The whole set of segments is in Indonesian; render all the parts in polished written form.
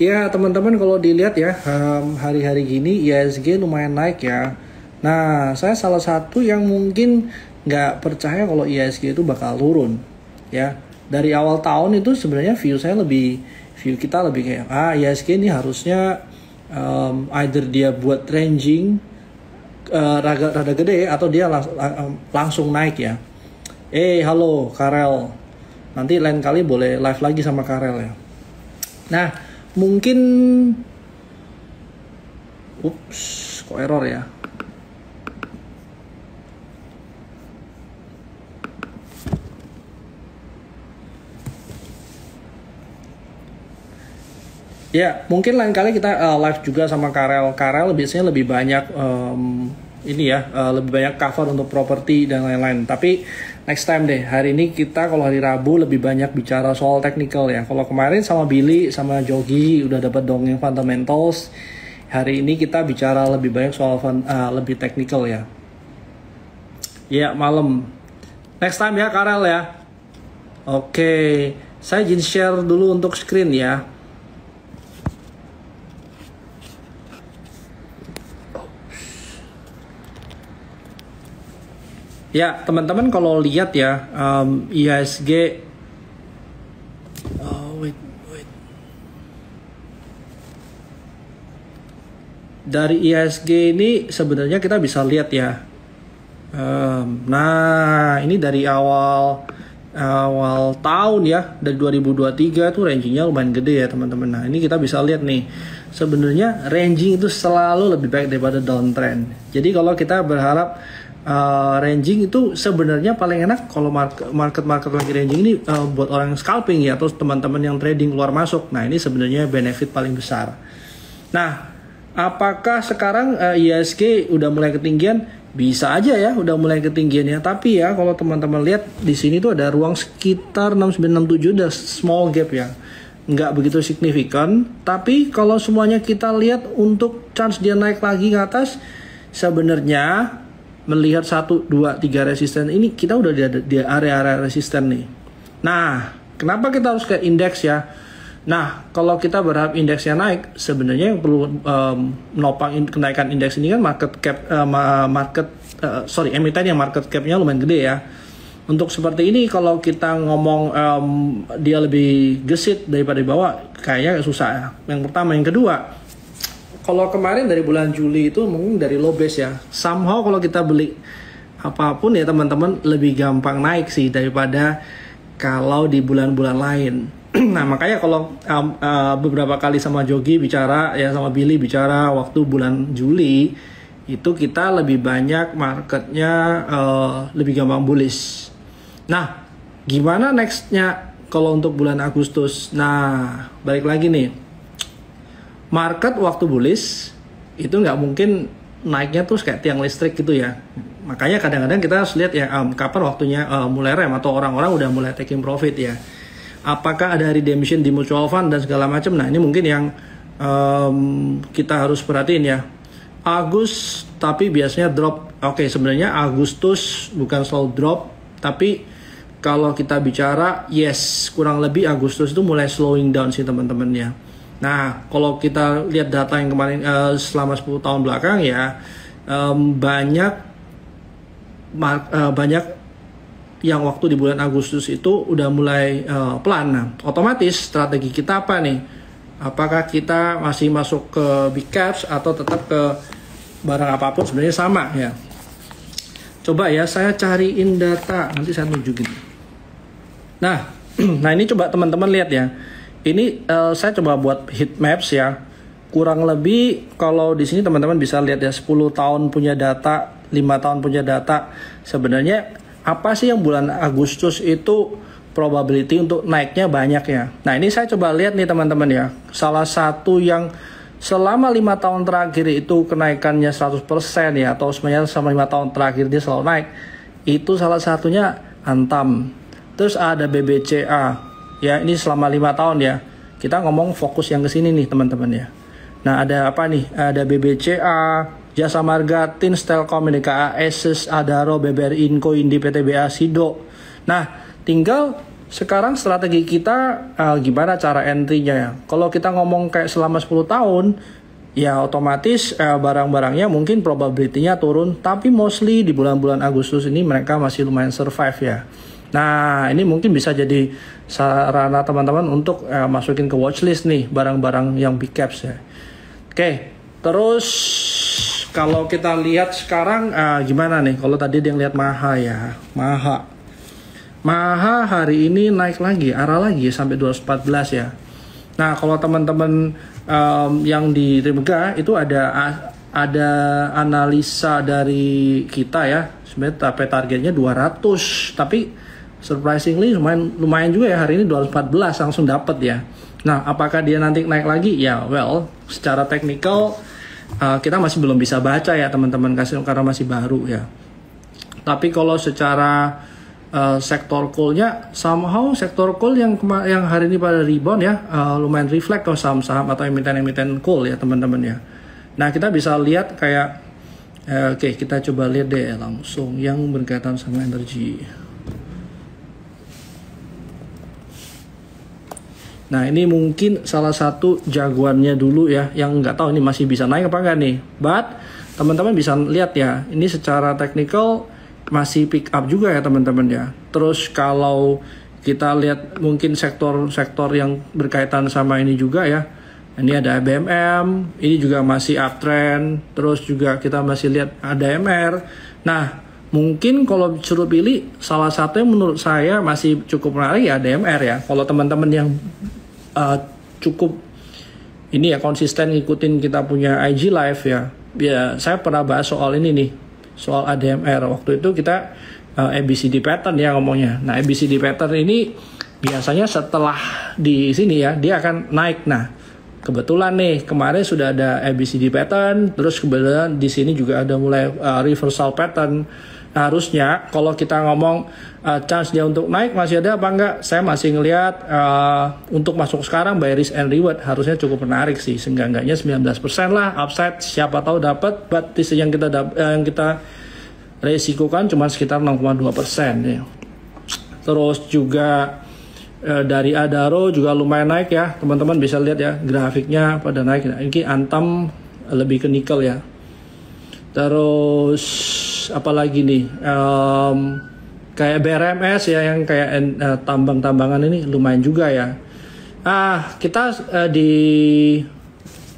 Ya teman-teman, kalau dilihat ya hari-hari gini IHSG lumayan naik ya. Nah, saya salah satu yang mungkin nggak percaya kalau IHSG itu bakal turun ya. Dari awal tahun itu sebenarnya view kita lebih kayak IHSG ini harusnya either dia buat ranging rada gede atau dia langsung naik ya. Halo Karel, nanti lain kali boleh live lagi sama Karel ya. Nah, mungkin kok error ya. Ya, mungkin lain kali kita live juga sama Karel. Karel biasanya lebih banyak lebih banyak cover untuk properti dan lain-lain. Tapi next time deh. Hari ini kita kalau hari Rabu lebih banyak bicara soal technical ya. Kalau kemarin sama Billy sama Jogi udah dapat dongeng fundamentals. Hari ini kita bicara lebih banyak soal lebih technical ya. Ya, malam. Next time ya Karel ya. Oke, saya izin share dulu untuk screen ya. Ya, teman-teman kalau lihat ya, IHSG dari IHSG ini sebenarnya kita bisa lihat ya. Nah, ini dari awal tahun ya, dari 2023 tuh rangingnya lumayan gede ya teman-teman. Nah, ini kita bisa lihat nih, sebenarnya ranging itu selalu lebih baik daripada downtrend. Jadi kalau kita berharap ranging itu sebenarnya paling enak kalau market lagi ranging ini buat orang yang scalping ya, atau teman-teman yang trading keluar masuk. Nah, ini sebenarnya benefit paling besar. Nah, apakah sekarang IHSG udah mulai ketinggian? Bisa aja ya, udah mulai ketinggian ya. Tapi ya kalau teman-teman lihat di sini tuh ada ruang sekitar 6967, udah small gap ya, nggak begitu signifikan. Tapi kalau semuanya kita lihat untuk chance dia naik lagi ke atas, sebenarnya melihat 1, 2, 3 resisten ini kita udah di area-area resisten nih. Nah, kenapa kita harus ke indeks ya? Nah, kalau kita berharap indeksnya naik, sebenarnya yang perlu menopang kenaikan indeks ini kan emiten yang market capnya lumayan gede ya. Untuk seperti ini kalau kita ngomong dia lebih gesit daripada di bawah, kayaknya susah ya. Yang pertama, yang kedua, kalau kemarin dari bulan Juli itu mungkin dari low base ya. Somehow kalau kita beli apapun ya teman-teman lebih gampang naik sih daripada kalau di bulan-bulan lain. Nah, makanya kalau beberapa kali sama Jogi bicara ya, sama Billy bicara waktu bulan Juli itu kita lebih banyak marketnya lebih gampang bullish. Nah, gimana nextnya kalau untuk bulan Agustus? Nah, balik lagi nih. Market waktu bullish itu nggak mungkin naiknya tuh kayak tiang listrik gitu ya. Makanya kadang-kadang kita harus lihat ya kapan waktunya mulai rem atau orang-orang udah mulai taking profit ya. Apakah ada redemption di mutual fund dan segala macam. Nah, ini mungkin yang kita harus perhatiin ya. Tapi biasanya drop. Oke, sebenarnya Agustus bukan selalu drop, tapi kalau kita bicara kurang lebih Agustus itu mulai slowing down sih teman-teman ya. Nah, kalau kita lihat data yang kemarin selama 10 tahun belakang ya, banyak yang waktu di bulan Agustus itu udah mulai pelan. Nah, otomatis strategi kita apa nih? Apakah kita masih masuk ke big caps atau tetap ke barang apapun? Sebenarnya sama ya. Coba ya saya cariin data, nanti saya tunjukin. Nah ini coba teman-teman lihat ya. Ini saya coba buat heat maps ya. Kurang lebih kalau di sini teman-teman bisa lihat ya, 10 tahun punya data, 5 tahun punya data. Sebenarnya apa sih yang bulan Agustus itu probability untuk naiknya banyak ya. Nah, ini saya coba lihat nih teman-teman ya. Salah satu yang selama 5 tahun terakhir itu kenaikannya 100% ya, atau sebenarnya selama 5 tahun terakhir dia selalu naik. Itu salah satunya Antam. Terus ada BBCA. Ya, ini selama 5 tahun ya. Kita ngomong fokus yang ke sini nih teman-teman ya. Nah, ada apa nih? Ada BBCA, Jasa Marga, Tins, Telkom, NDKA, Asus, Adaro, BBRI, Inco, Indi, PTBA, Sido. Nah, tinggal sekarang strategi kita gimana cara entry-nya ya. Kalau kita ngomong kayak selama 10 tahun, ya otomatis barang-barangnya mungkin probability-nya turun, tapi mostly di bulan-bulan Agustus ini mereka masih lumayan survive ya. Nah, ini mungkin bisa jadi sarana teman-teman untuk masukin ke watchlist nih barang-barang yang big caps ya. Oke, terus kalau kita lihat sekarang gimana nih? Kalau tadi dia lihat Maha ya, Maha hari ini naik lagi, arah lagi sampai 214 ya. Nah, kalau teman-teman yang di Trimega itu ada analisa dari kita ya, sebenarnya targetnya 200, tapi surprisingly lumayan juga ya, hari ini 214 langsung dapat ya. Nah, apakah dia nanti naik lagi? Ya, well, secara teknikal kita masih belum bisa baca ya teman-teman, karena masih baru ya. Tapi kalau secara sektor coal-nya, somehow sektor coal yang hari ini pada rebound ya, lumayan reflect ke saham-saham atau emiten-emiten coal ya teman-teman ya. Nah, kita bisa lihat kayak, oke, kita coba lihat deh langsung yang berkaitan sama energi. Nah, ini mungkin salah satu jagoannya dulu ya, yang nggak tahu ini masih bisa naik apa nggak nih. But teman-teman bisa lihat ya, ini secara teknikal masih pick up juga ya teman-teman ya. Terus kalau kita lihat mungkin sektor-sektor yang berkaitan sama ini juga ya. Ini ada BMM, ini juga masih uptrend. Terus juga kita masih lihat ADMR. Nah, mungkin kalau disuruh pilih, salah satu yang menurut saya masih cukup menarik ya ADMR ya. Kalau teman-teman yang cukup ini ya konsisten ngikutin kita punya IG Live ya. Ya, saya pernah bahas soal ini nih, soal ADMR. Waktu itu kita ABCD pattern ya ngomongnya. Nah, ABCD pattern ini biasanya setelah di sini ya, dia akan naik. Nah, kebetulan nih kemarin sudah ada ABCD pattern, terus kebetulan di sini juga ada mulai reversal pattern. Nah, harusnya kalau kita ngomong chance dia untuk naik masih ada apa enggak, saya masih ngelihat untuk masuk sekarang by risk and reward harusnya cukup menarik sih, seenggak-enggaknya 19% lah upside, siapa tahu dapat, but yang kita resikokan cuma sekitar 6,2% ya. Terus juga dari Adaro juga lumayan naik ya, teman-teman bisa lihat ya grafiknya pada naik. Nah, ini Antam lebih ke nikel ya. Terus apalagi nih, kayak BRMS ya, yang kayak tambang-tambangan ini lumayan juga ya. Kita di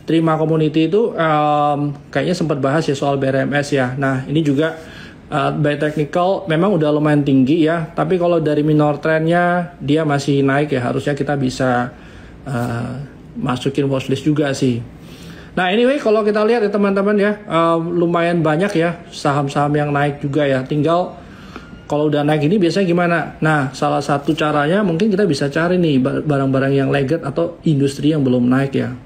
Terima Community itu kayaknya sempat bahas ya soal BRMS ya. Nah, ini juga by technical memang udah lumayan tinggi ya, tapi kalau dari minor trendnya dia masih naik ya, harusnya kita bisa masukin watchlist juga sih. Nah, anyway, kalau kita lihat ya teman-teman ya, lumayan banyak ya saham-saham yang naik juga ya. Tinggal kalau udah naik ini biasanya gimana? Nah, salah satu caranya mungkin kita bisa cari nih barang-barang yang lagged atau industri yang belum naik ya.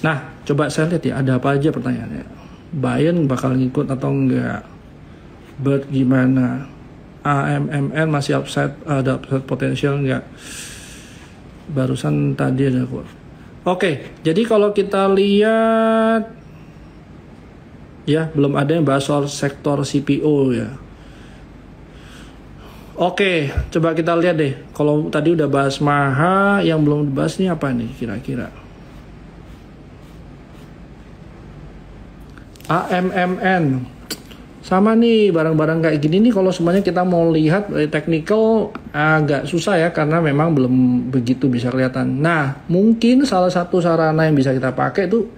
Nah, coba saya lihat ya, ada apa aja pertanyaannya. Bayan bakal ngikut atau enggak? Bird gimana? AMMN masih upside, ada upside potensial enggak? Barusan tadi ada kok. Oke, jadi kalau kita lihat ya, belum ada yang bahas soal sektor CPO ya. Oke, coba kita lihat deh. Kalau tadi udah bahas Maha, yang belum dibahas nih apa nih kira-kira? AMMN. Sama nih, barang-barang kayak gini nih kalau semuanya kita mau lihat technical agak susah ya, karena memang belum begitu bisa kelihatan. Nah, mungkin salah satu sarana yang bisa kita pakai itu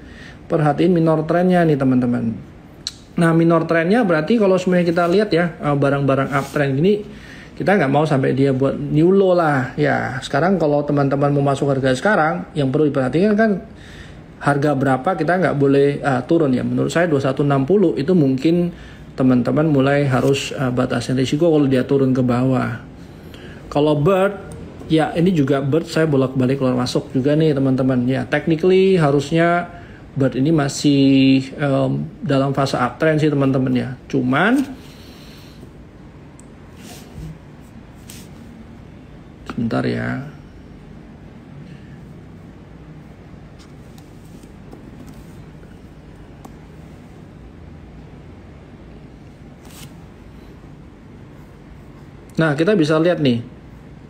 perhatiin minor trendnya nih teman-teman. Nah, minor trendnya berarti kalau semuanya kita lihat ya, barang-barang uptrend gini, kita nggak mau sampai dia buat new low lah. Ya, sekarang kalau teman-teman mau masuk harga sekarang, yang perlu diperhatikan kan harga berapa kita nggak boleh turun ya. Menurut saya 2160 itu mungkin teman-teman mulai harus batasin risiko kalau dia turun ke bawah. Kalau Bird, ya ini juga Bird saya bolak-balik keluar masuk juga nih teman-teman. Ya, technically harusnya Bird ini masih dalam fase uptrend sih teman-teman ya. Cuman sebentar ya. Nah, kita bisa lihat nih,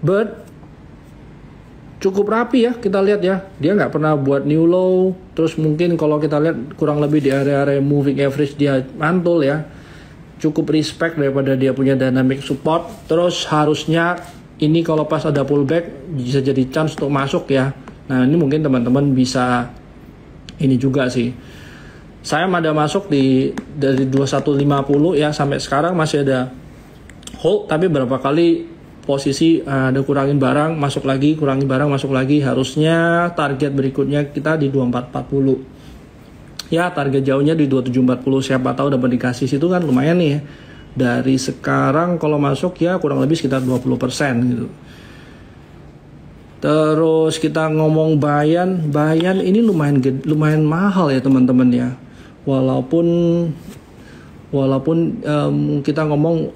but cukup rapi ya, kita lihat ya, dia nggak pernah buat new low. Terus mungkin kalau kita lihat kurang lebih di area-area moving average dia mantul ya, cukup respect daripada dia punya dynamic support. Terus harusnya ini kalau pas ada pullback bisa jadi chance untuk masuk ya. Nah ini mungkin teman-teman bisa ini juga sih. Saya ada masuk dari 2150 ya, sampai sekarang masih ada hold, tapi berapa kali posisi ada kurangin barang, masuk lagi, kurangin barang, masuk lagi. Harusnya target berikutnya kita di 2440. Ya, target jauhnya di 2740. Siapa tahu dapat dikasih situ kan lumayan nih ya. Dari sekarang kalau masuk ya kurang lebih sekitar 20% gitu. Terus kita ngomong Bayan ini lumayan mahal ya teman-teman ya. Walaupun kita ngomong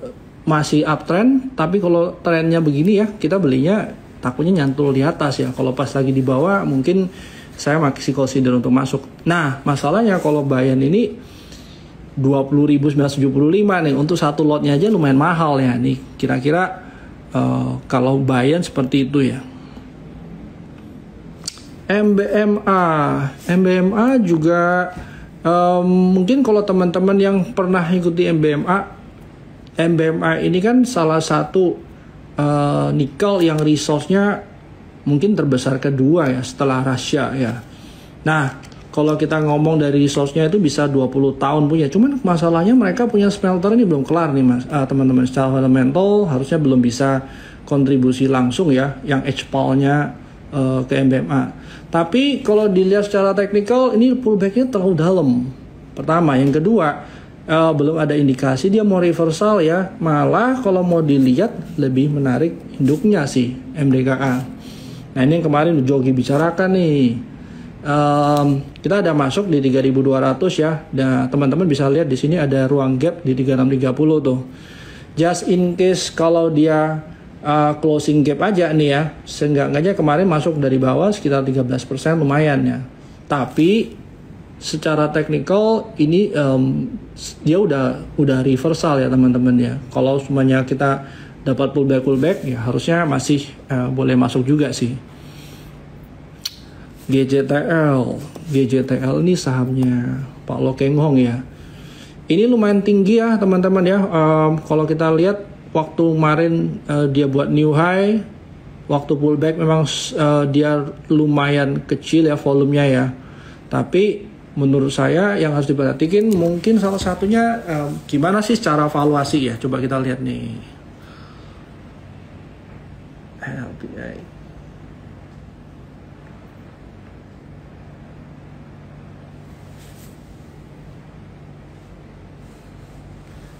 masih uptrend, tapi kalau trennya begini ya, kita belinya takutnya nyantul di atas ya. Kalau pas lagi di bawah mungkin saya masih consider untuk masuk. Nah masalahnya kalau Bayan ini 20.975 nih, untuk satu lotnya aja lumayan mahal ya. Nih kira-kira kalau Bayan seperti itu ya. MBMA juga mungkin kalau teman-teman yang pernah ikuti MBMA ini kan salah satu nikel yang resource-nya mungkin terbesar kedua ya setelah Russia ya. Nah kalau kita ngomong dari resource-nya itu bisa 20 tahun punya. Cuman masalahnya mereka punya smelter ini belum kelar nih mas, teman-teman. Secara fundamental harusnya belum bisa kontribusi langsung ya yang HPAL-nya ke MBMA. Tapi kalau dilihat secara teknikal ini pullback-nya terlalu dalam. Pertama, yang kedua belum ada indikasi dia mau reversal ya. Malah kalau mau dilihat lebih menarik induknya sih MDKA. Nah ini yang kemarin Jogi bicarakan nih. Kita ada masuk di 3.200 ya. Dan teman-teman bisa lihat di sini ada ruang gap di 3630 tuh. Just in case kalau dia closing gap aja nih ya. Seenggaknya kemarin masuk dari bawah sekitar 13% lumayan ya. Tapi secara teknikal ini dia udah reversal ya teman-teman ya. Kalau semuanya kita dapat pullback ya harusnya masih boleh masuk juga sih. GJTL ini sahamnya Pak Lokeng Hong ya. Ini lumayan tinggi ya teman-teman ya. Kalau kita lihat waktu kemarin dia buat new high, waktu pullback memang dia lumayan kecil ya volumenya ya. Tapi menurut saya yang harus diperhatikan mungkin salah satunya gimana sih secara valuasi ya. Coba kita lihat nih. LPI.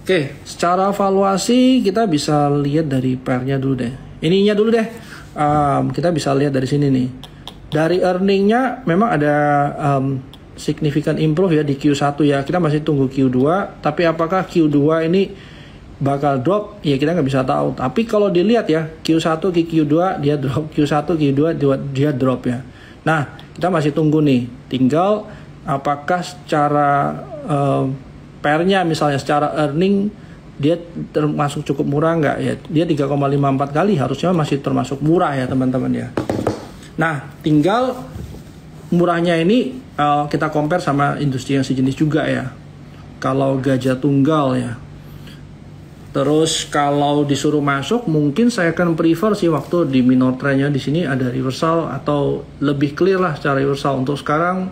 Oke, secara valuasi kita bisa lihat dari pairnya dulu deh. Ininya dulu deh. Kita bisa lihat dari sini nih. Dari earningnya memang ada significant improve ya di Q1 ya. Kita masih tunggu Q2. Tapi apakah Q2 ini bakal drop? Ya kita nggak bisa tahu. Tapi kalau dilihat ya Q1 ke Q2 dia drop, Q1 Q2 dia drop ya. Nah kita masih tunggu nih. Tinggal apakah secara pairnya misalnya secara earning dia termasuk cukup murah nggak ya. Dia 3,54 kali harusnya masih termasuk murah ya teman-teman ya. Nah tinggal murahnya ini kita compare sama industri yang sejenis juga ya. Kalau Gajah Tunggal ya. Terus kalau disuruh masuk mungkin saya akan prefer sih waktu di minor trendnya di sini ada reversal atau lebih clear lah secara reversal. Untuk sekarang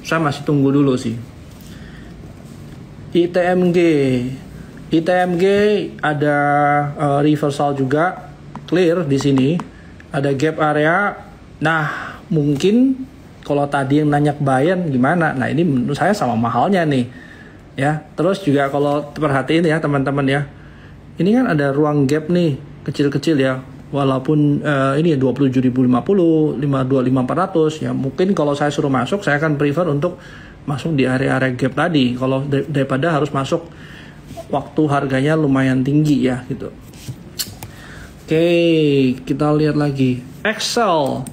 saya masih tunggu dulu sih. ITMG ada reversal juga clear di sini, ada gap area. Nah mungkin kalau tadi yang nanya Bayan gimana, nah ini menurut saya sama mahalnya nih ya. Terus juga kalau perhatiin ya teman-teman ya, ini kan ada ruang gap nih kecil-kecil ya, walaupun ini ya 27.050, 525.400 ya. Mungkin kalau saya suruh masuk saya akan prefer untuk masuk di area-area gap tadi kalau daripada harus masuk waktu harganya lumayan tinggi ya gitu. Oke, kita lihat lagi Excel.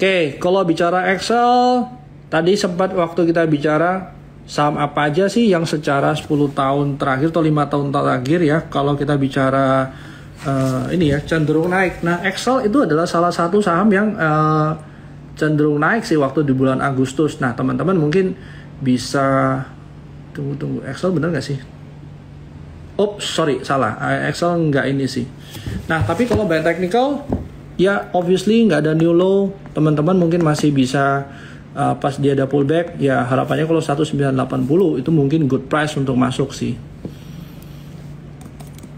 Oke, kalau bicara Excel tadi sempat waktu kita bicara saham apa aja sih yang secara 10 tahun terakhir atau 5 tahun terakhir ya. Kalau kita bicara ini ya cenderung naik. Nah, Excel itu adalah salah satu saham yang cenderung naik sih waktu di bulan Agustus. Nah, teman-teman mungkin bisa tunggu Excel bener nggak sih? Oops, sorry, salah. Excel nggak ini sih. Nah, tapi kalau by technical, ya obviously nggak ada new low. Teman-teman mungkin masih bisa pas dia ada pullback, ya harapannya kalau 1980 itu mungkin good price untuk masuk sih.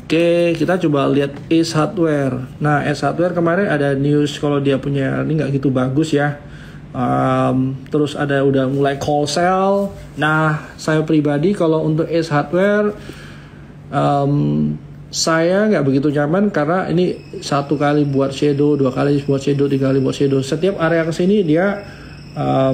Oke, kita coba lihat Ace Hardware. Nah, Ace Hardware kemarin ada news kalau dia punya ini nggak gitu bagus ya. Terus ada udah mulai call sell. Nah, saya pribadi kalau untuk Ace Hardware saya nggak begitu nyaman karena ini satu kali buat shadow, dua kali buat shadow, tiga kali buat shadow. Setiap area kesini dia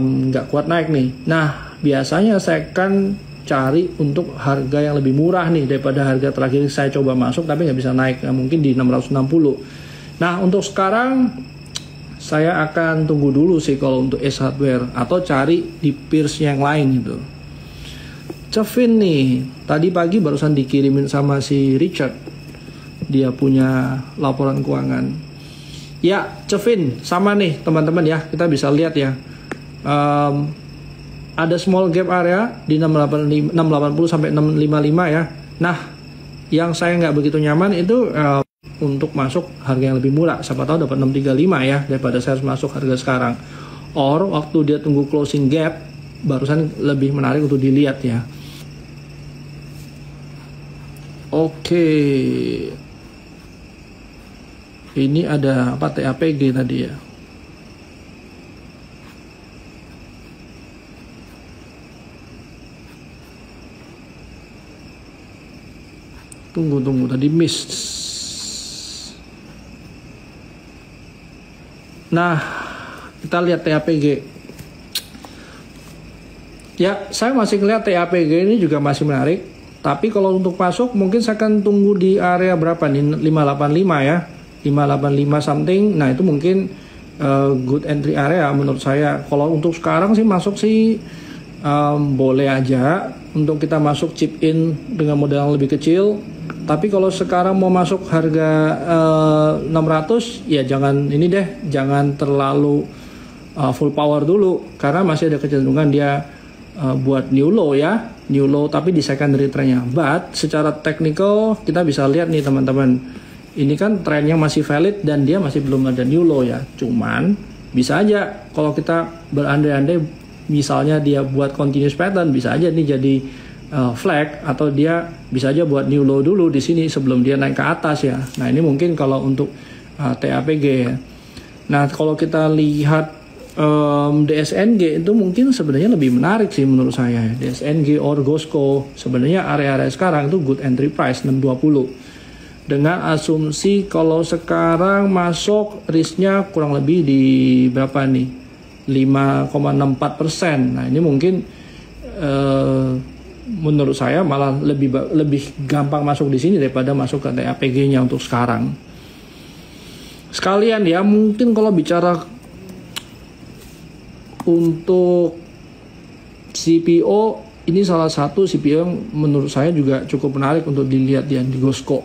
nggak kuat naik nih. Nah, biasanya saya akan cari untuk harga yang lebih murah nih daripada harga terakhir saya coba masuk tapi nggak bisa naik. Nah, mungkin di 660. Nah, untuk sekarang saya akan tunggu dulu sih kalau untuk Ace Hardware atau cari di peers yang lain gitu. Cevin nih, tadi pagi barusan dikirimin sama si Richard. Dia punya laporan keuangan. Ya, Cevin, sama nih teman-teman ya. Kita bisa lihat ya. Ada small gap area di 680 sampai 655 ya. Nah, yang saya nggak begitu nyaman itu untuk masuk harga yang lebih murah. Siapa tahu dapat 635 ya, daripada saya harus masuk harga sekarang. Or, waktu dia tunggu closing gap, barusan lebih menarik untuk dilihat ya. Oke, ini ada apa TAPG tadi ya. Tunggu tadi miss. Nah, kita lihat TAPG. Ya, saya masih ngeliat TAPG ini juga masih menarik. Tapi kalau untuk masuk mungkin saya akan tunggu di area berapa nih, 585 ya, 585 something. Nah, itu mungkin good entry area menurut saya. Kalau untuk sekarang sih masuk sih boleh aja untuk kita masuk chip in dengan modal yang lebih kecil. Tapi kalau sekarang mau masuk harga 600 ya jangan ini deh, jangan terlalu full power dulu karena masih ada kecenderungan dia buat new low ya, new low tapi di secondary trendnya. But secara technical kita bisa lihat nih teman-teman, ini kan trennya masih valid dan dia masih belum ada new low ya. Cuman bisa aja kalau kita berandai-andai misalnya dia buat continuous pattern, bisa aja nih jadi flag atau dia bisa aja buat new low dulu di sini sebelum dia naik ke atas ya. Nah, ini mungkin kalau untuk TAPG ya. Nah, kalau kita lihat DSNG itu mungkin sebenarnya lebih menarik sih menurut saya. DSNG or Gosco sebenarnya area-area sekarang itu good entry price 620. Dengan asumsi kalau sekarang masuk risknya kurang lebih di berapa nih? 5,64%. Nah, ini mungkin menurut saya malah lebih gampang masuk di sini daripada masuk ke TAPG-nya untuk sekarang. Sekalian ya, mungkin kalau bicara untuk CPO, ini salah satu CPO yang menurut saya juga cukup menarik untuk dilihat ya di Gosco.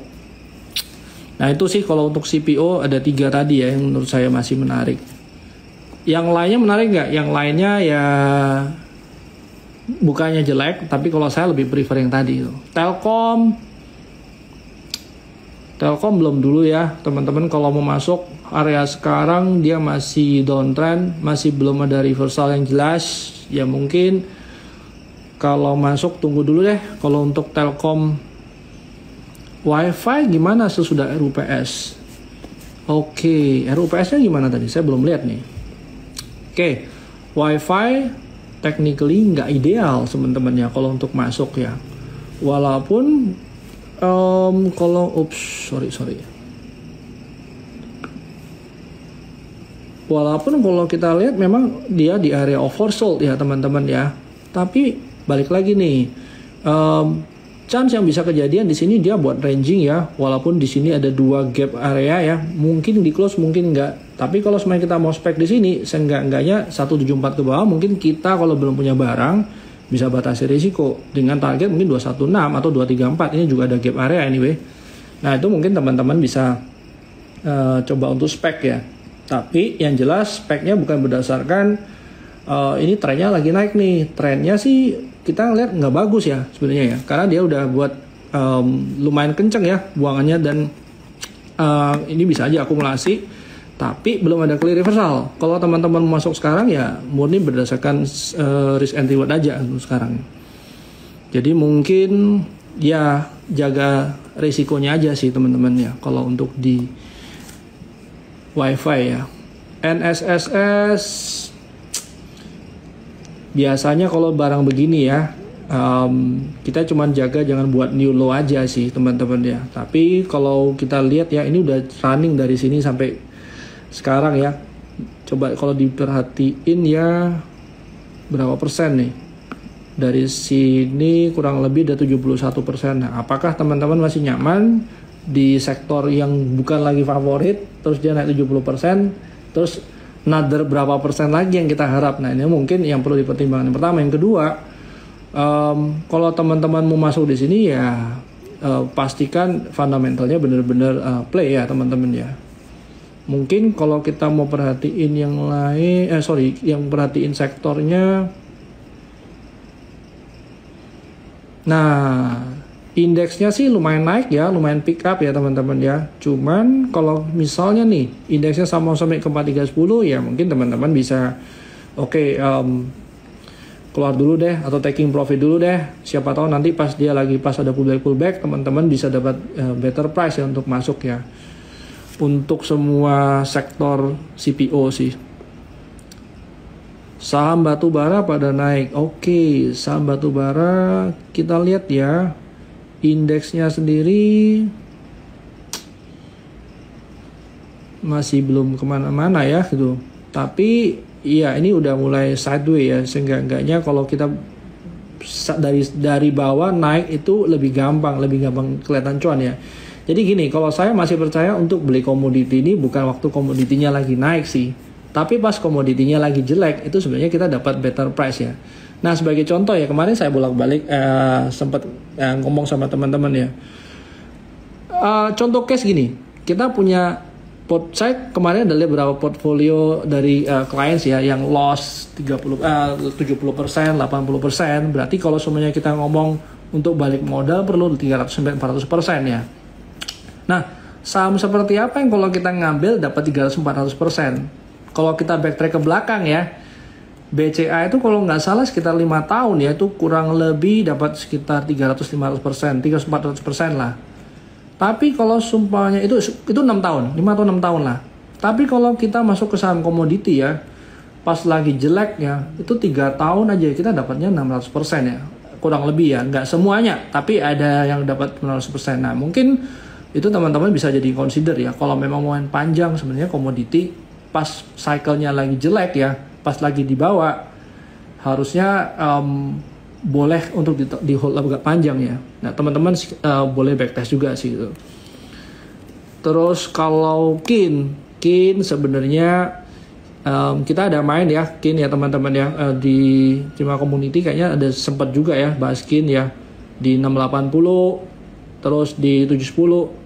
Nah, itu sih kalau untuk CPO ada 3 tadi ya yang menurut saya masih menarik. Yang lainnya menarik nggak? Yang lainnya ya bukannya jelek, tapi kalau saya lebih prefer yang tadi. Telkom belum dulu ya teman-teman. Kalau mau masuk area sekarang dia masih downtrend, masih belum ada reversal yang jelas. Ya mungkin kalau masuk tunggu dulu deh. Kalau untuk Telkom Wi-Fi gimana sesudah RUPS? Oke, RUPS-nya gimana tadi? Saya belum lihat nih. Oke, Wi-Fi technically nggak ideal teman-teman ya kalau untuk masuk ya. Walaupun kalau sorry. Walaupun kalau kita lihat memang dia di area oversold ya teman-teman ya. Tapi balik lagi nih, chance yang bisa kejadian di sini dia buat ranging ya. Walaupun di sini ada 2 gap area ya, mungkin di close mungkin enggak. Tapi kalau semuanya kita mau spek di sini, seenggak-enggaknya 174 ke bawah, mungkin kita kalau belum punya barang bisa batasi risiko dengan target mungkin 216 atau 234. Ini juga ada gap area anyway. Nah itu mungkin teman-teman bisa coba untuk spek ya. Tapi yang jelas speknya bukan berdasarkan ini trennya lagi naik nih. Trennya sih kita lihat nggak bagus ya sebenarnya ya, karena dia udah buat lumayan kenceng ya buangannya, dan ini bisa aja akumulasi, tapi belum ada clear reversal. Kalau teman-teman masuk sekarang ya murni berdasarkan risk and reward aja untuk sekarang. Jadi mungkin ya jaga risikonya aja sih teman-teman ya kalau untuk di WiFi ya. NSSS biasanya kalau barang begini ya, kita cuman jaga jangan buat new low aja sih teman-teman ya. Tapi kalau kita lihat ya, ini udah running dari sini sampai sekarang ya. Coba kalau diperhatiin ya, berapa persen nih? Dari sini kurang lebih ada 71%. Nah, apakah teman-teman masih nyaman di sektor yang bukan lagi favorit, terus dia naik 70%, terus another berapa persen lagi yang kita harap? Nah, ini mungkin yang perlu dipertimbangkan. Yang pertama, yang kedua, kalau teman-teman mau masuk di sini ya pastikan fundamentalnya benar-benar play ya teman-teman ya. Mungkin kalau kita mau perhatiin yang lain, yang perhatiin sektornya. Nah, indeksnya sih lumayan naik ya, lumayan pick up ya teman-teman ya. Cuman kalau misalnya nih indeksnya sama-sama ke 4310 ya mungkin teman-teman bisa keluar dulu deh atau taking profit dulu deh. Siapa tahu nanti pas dia lagi pas ada pullback teman-teman bisa dapat better price ya untuk masuk ya. Untuk semua sektor CPO sih. Saham batubara pada naik. Oke, saham batubara kita lihat ya. Indeksnya sendiri masih belum kemana-mana ya gitu. Tapi iya ini udah mulai sideways ya, sehingga enggaknya kalau kita dari bawah naik itu lebih gampang kelihatan cuan ya. Jadi gini, kalau saya masih percaya untuk beli komoditi ini bukan waktu komoditinya lagi naik sih, tapi pas komoditinya lagi jelek itu sebenarnya kita dapat better price ya. Nah sebagai contoh ya, kemarin saya bolak-balik sempat ngomong sama teman-teman ya. Contoh case gini, kita punya saya kemarin ada lihat beberapa portfolio dari clients ya yang loss 70%, 80%, berarti kalau semuanya kita ngomong untuk balik modal perlu 300-400% ya. Nah, saham seperti apa yang kalau kita ngambil dapat 300-400%? Kalau kita backtrack ke belakang ya, BCA itu kalau nggak salah sekitar 5 tahun ya, itu kurang lebih dapat sekitar 300-500%, 300-400% lah. Tapi kalau sumpahnya itu 6 tahun, 5 atau 6 tahun lah. Tapi kalau kita masuk ke saham komoditi ya, pas lagi jelek ya, itu 3 tahun aja kita dapatnya 600% ya. Kurang lebih ya, nggak semuanya, tapi ada yang dapat 600%. Nah mungkin itu teman-teman bisa jadi consider ya. Kalau memang mau main panjang sebenarnya komoditi pas cycle-nya lagi jelek ya, pas lagi di bawah, harusnya boleh untuk di hold agak panjang ya. Nah teman-teman boleh backtest juga sih itu. Terus kalau kin sebenarnya kita ada main ya kin ya teman-teman ya, di Cima Community kayaknya ada sempat juga ya bahas kin ya di 680 terus di 710.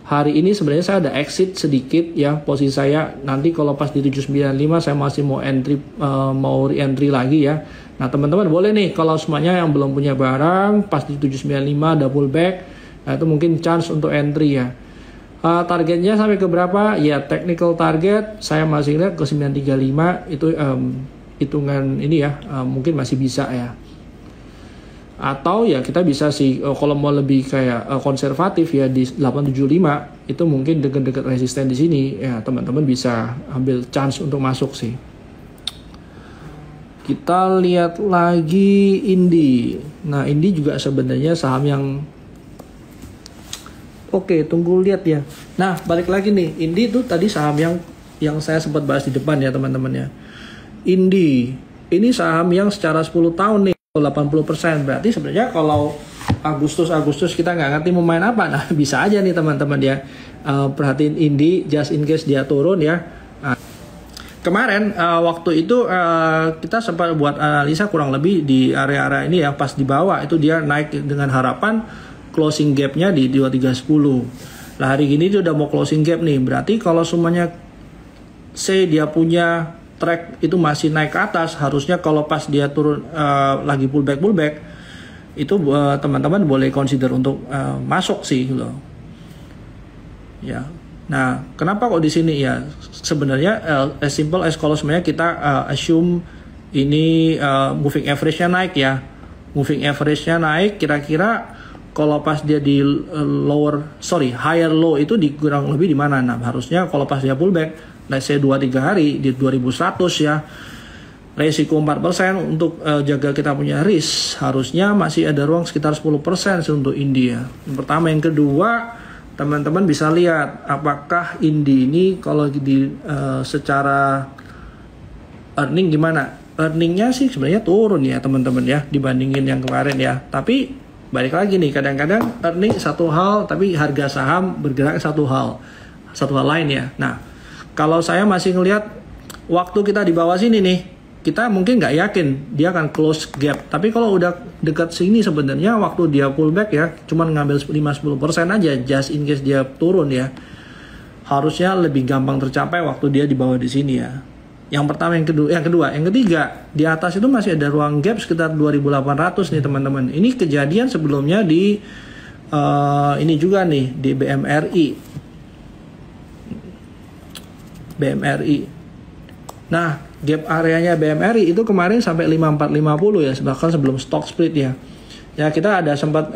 Hari ini sebenarnya saya ada exit sedikit ya posisi saya. Nanti kalau pas di 795 saya masih mau re-entry lagi ya. Nah teman-teman boleh nih kalau semuanya yang belum punya barang pas di 795 double back, nah itu mungkin chance untuk entry ya. Targetnya sampai ke berapa? Ya technical target saya masih lihat ke 935 itu hitungan ini ya, mungkin masih bisa ya. Atau ya kita bisa sih kalau mau lebih kayak konservatif ya di 875 itu mungkin dekat-dekat resisten di sini ya, teman-teman bisa ambil chance untuk masuk sih. Kita lihat lagi Indi. Nah Indi juga sebenarnya saham yang tunggu lihat ya. Nah balik lagi nih, Indi itu tadi saham yang saya sempat bahas di depan ya teman-teman ya. Indi ini saham yang secara 10 tahun nih 80%, berarti sebenarnya kalau Agustus kita nggak ngerti mau main apa, nah bisa aja nih teman-teman ya, perhatiin Indi just in case dia turun ya. Kemarin waktu itu kita sempat buat analisa kurang lebih di area-area ini ya, pas di bawah itu dia naik dengan harapan closing gapnya di 2310. Lah hari ini dia udah mau closing gap nih. Berarti kalau semuanya dia punya track itu masih naik ke atas, harusnya kalau pas dia turun lagi pullback itu teman-teman boleh consider untuk masuk sih loh. Ya. Nah, kenapa kok di sini ya? Sebenarnya as simple as kalau sebenarnya kita assume ini moving average-nya naik ya. Moving average-nya naik, kira-kira kalau pas dia di higher low itu di kurang lebih di mana? Nah, harusnya kalau pas dia pullback, let's say 2-3 hari di 2100 ya, resiko 4% untuk jaga kita punya risk, harusnya masih ada ruang sekitar 10% untuk India. Yang pertama. Yang kedua, teman-teman bisa lihat apakah Indi ini kalau secara earning gimana. Earningnya sih sebenarnya turun ya teman-teman ya, dibandingin yang kemarin ya. Tapi balik lagi nih, kadang-kadang earning satu hal tapi harga saham bergerak satu hal lain ya. Nah, kalau saya masih ngelihat waktu kita di bawah sini nih, kita mungkin nggak yakin dia akan close gap. Tapi kalau udah dekat sini sebenarnya waktu dia pullback ya, cuman ngambil 5-10% aja just in case dia turun ya. Harusnya lebih gampang tercapai waktu dia di bawah di sini ya. Yang pertama, yang ketiga, di atas itu masih ada ruang gap sekitar 2.800 nih teman-teman. Ini kejadian sebelumnya di ini juga nih di BMRI. Nah, gap areanya BMRI itu kemarin sampai 5450 ya, bahkan sebelum stock split ya. Ya, kita ada sempat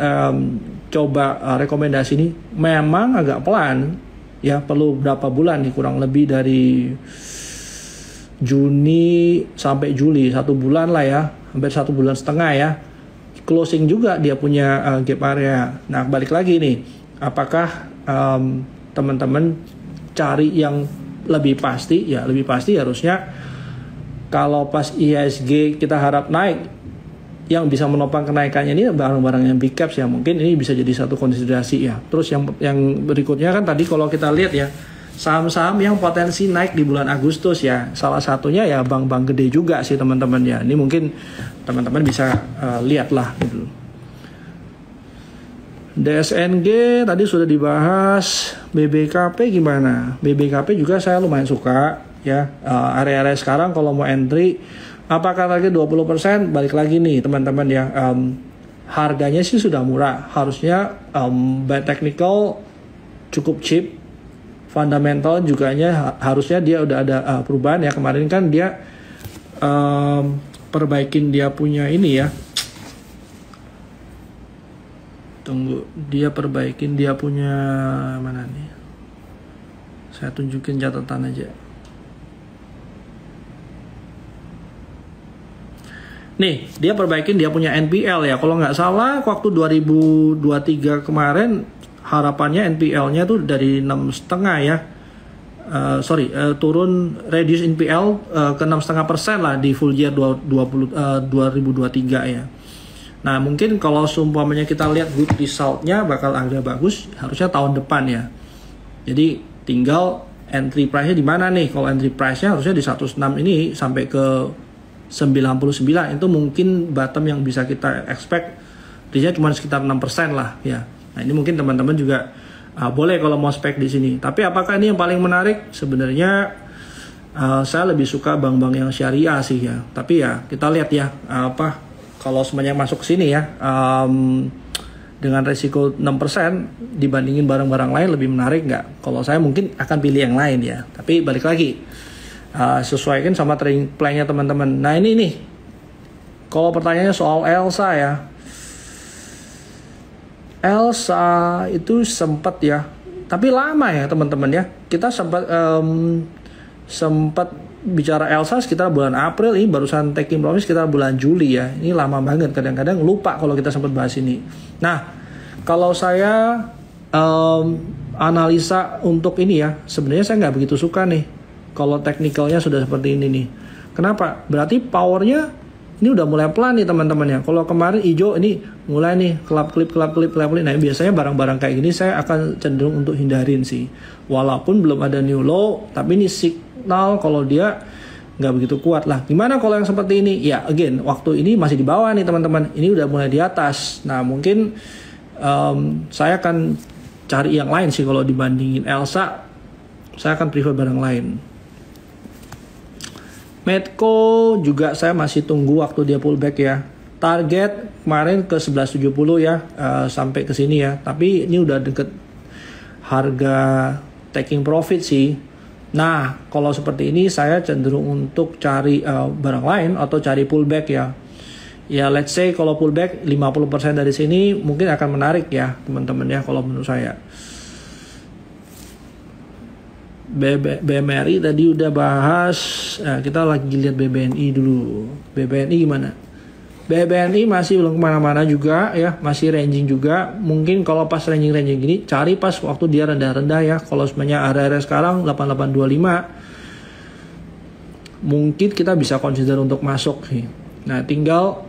coba rekomendasi ini, memang agak pelan ya, perlu berapa bulan nih, kurang lebih dari Juni sampai Juli, 1 bulan lah ya, hampir 1,5 bulan ya. Closing juga dia punya gap area. Nah, balik lagi nih, apakah teman-teman cari yang lebih pasti? Ya, lebih pasti harusnya kalau pas IHSG kita harap naik, yang bisa menopang kenaikannya ini barang-barang yang big caps ya, mungkin ini bisa jadi satu konsiderasi ya. Terus yang berikutnya kan tadi kalau kita lihat ya, saham-saham yang potensi naik di bulan Agustus ya, salah satunya ya bank-bank gede juga sih teman-teman ya. Ini mungkin teman-teman bisa lihat lah gitu. DSNG tadi sudah dibahas. BBKP gimana? BBKP juga saya lumayan suka ya. Area-area sekarang kalau mau entry, apakah target 20%? Balik lagi nih teman-teman ya. Harganya sih sudah murah. Harusnya by technical cukup cheap. Fundamental juga harusnya dia udah ada perubahan ya. Kemarin kan dia perbaikin dia punya ini ya. Tunggu, dia perbaikin dia punya mana nih? Saya tunjukin catatan aja. Nih, dia perbaikin dia punya NPL ya. Kalau nggak salah waktu 2023 kemarin harapannya NPL-nya tuh dari 6,5 ya. Turun reduce NPL ke 6,5% lah di full year 2023 ya. Nah, mungkin kalau seumpamanya kita lihat good result-nya bakal agak bagus, harusnya tahun depan ya. Jadi tinggal entry price-nya di mana nih? Kalau entry price-nya harusnya di 106 ini sampai ke 99, itu mungkin bottom yang bisa kita expect. Dia cuma sekitar 6% lah ya. Nah, ini mungkin teman-teman juga boleh kalau mau spek di sini. Tapi apakah ini yang paling menarik? Sebenarnya saya lebih suka bank-bank yang syariah sih ya. Tapi ya kita lihat ya kalau semuanya masuk ke sini ya, dengan resiko 6% dibandingin barang-barang lain lebih menarik nggak? Kalau saya mungkin akan pilih yang lain ya. Tapi balik lagi, sesuaikan sama trading plan-nya teman-teman. Nah ini nih, kalau pertanyaannya soal Elsa ya. Elsa itu sempat ya, tapi lama ya teman-teman ya. Kita sempat bicara Elsa sekitar bulan April, ini barusan taking profit sekitar bulan Juli ya. Ini lama banget, kadang-kadang lupa kalau kita sempat bahas ini. Nah, kalau saya analisa untuk ini ya, sebenarnya saya nggak begitu suka nih kalau teknikalnya sudah seperti ini nih. Kenapa? Berarti powernya ini udah mulai pelan nih teman-teman ya. Kalau kemarin hijau ini mulai nih kelap-kelip. Nah biasanya barang-barang kayak gini saya akan cenderung untuk hindarin sih. Walaupun belum ada new low, tapi ini signal kalau dia nggak begitu kuat lah. Gimana kalau yang seperti ini? Ya again, waktu ini masih di bawah nih teman-teman. Ini udah mulai di atas. Nah mungkin saya akan cari yang lain sih kalau dibandingin Elsa. Saya akan prefer barang lain. Medco juga saya masih tunggu waktu dia pullback ya. Target kemarin ke 11.70 ya, sampai ke sini ya. Tapi ini udah deket harga taking profit sih. Nah, kalau seperti ini saya cenderung untuk cari barang lain atau cari pullback ya. Ya let's say kalau pullback 50% dari sini mungkin akan menarik ya teman-teman ya kalau menurut saya. BMRI tadi udah bahas, kita lagi lihat BBNI dulu. BBNI gimana? BBNI masih belum kemana-mana juga ya, masih ranging juga. Mungkin kalau pas ranging gini, cari pas waktu dia rendah-rendah ya. Kalau sebenarnya area sekarang 8825, mungkin kita bisa consider untuk masuk sih. Nah tinggal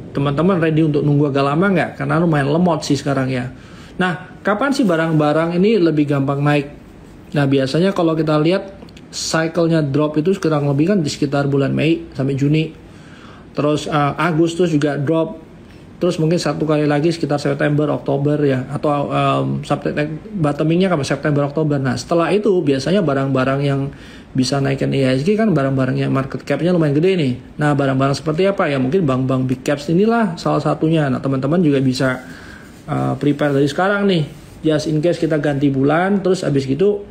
teman-teman ready untuk nunggu agak lama nggak? Karena lumayan lemot sih sekarang ya. Nah, kapan sih barang-barang ini lebih gampang naik? Nah, biasanya kalau kita lihat cycle-nya drop itu kurang lebih kan di sekitar bulan Mei sampai Juni. Terus Agustus juga drop. Terus mungkin satu kali lagi sekitar September, Oktober ya. Atau bottoming-nya kan September, Oktober. Nah, setelah itu biasanya barang-barang yang bisa naikkan IHSG kan barang-barang yang market cap-nya lumayan gede nih. Nah, barang-barang seperti apa ya? Mungkin bank-bank big caps inilah salah satunya. Nah, teman-teman juga bisa prepare dari sekarang nih, just in case kita ganti bulan, terus abis gitu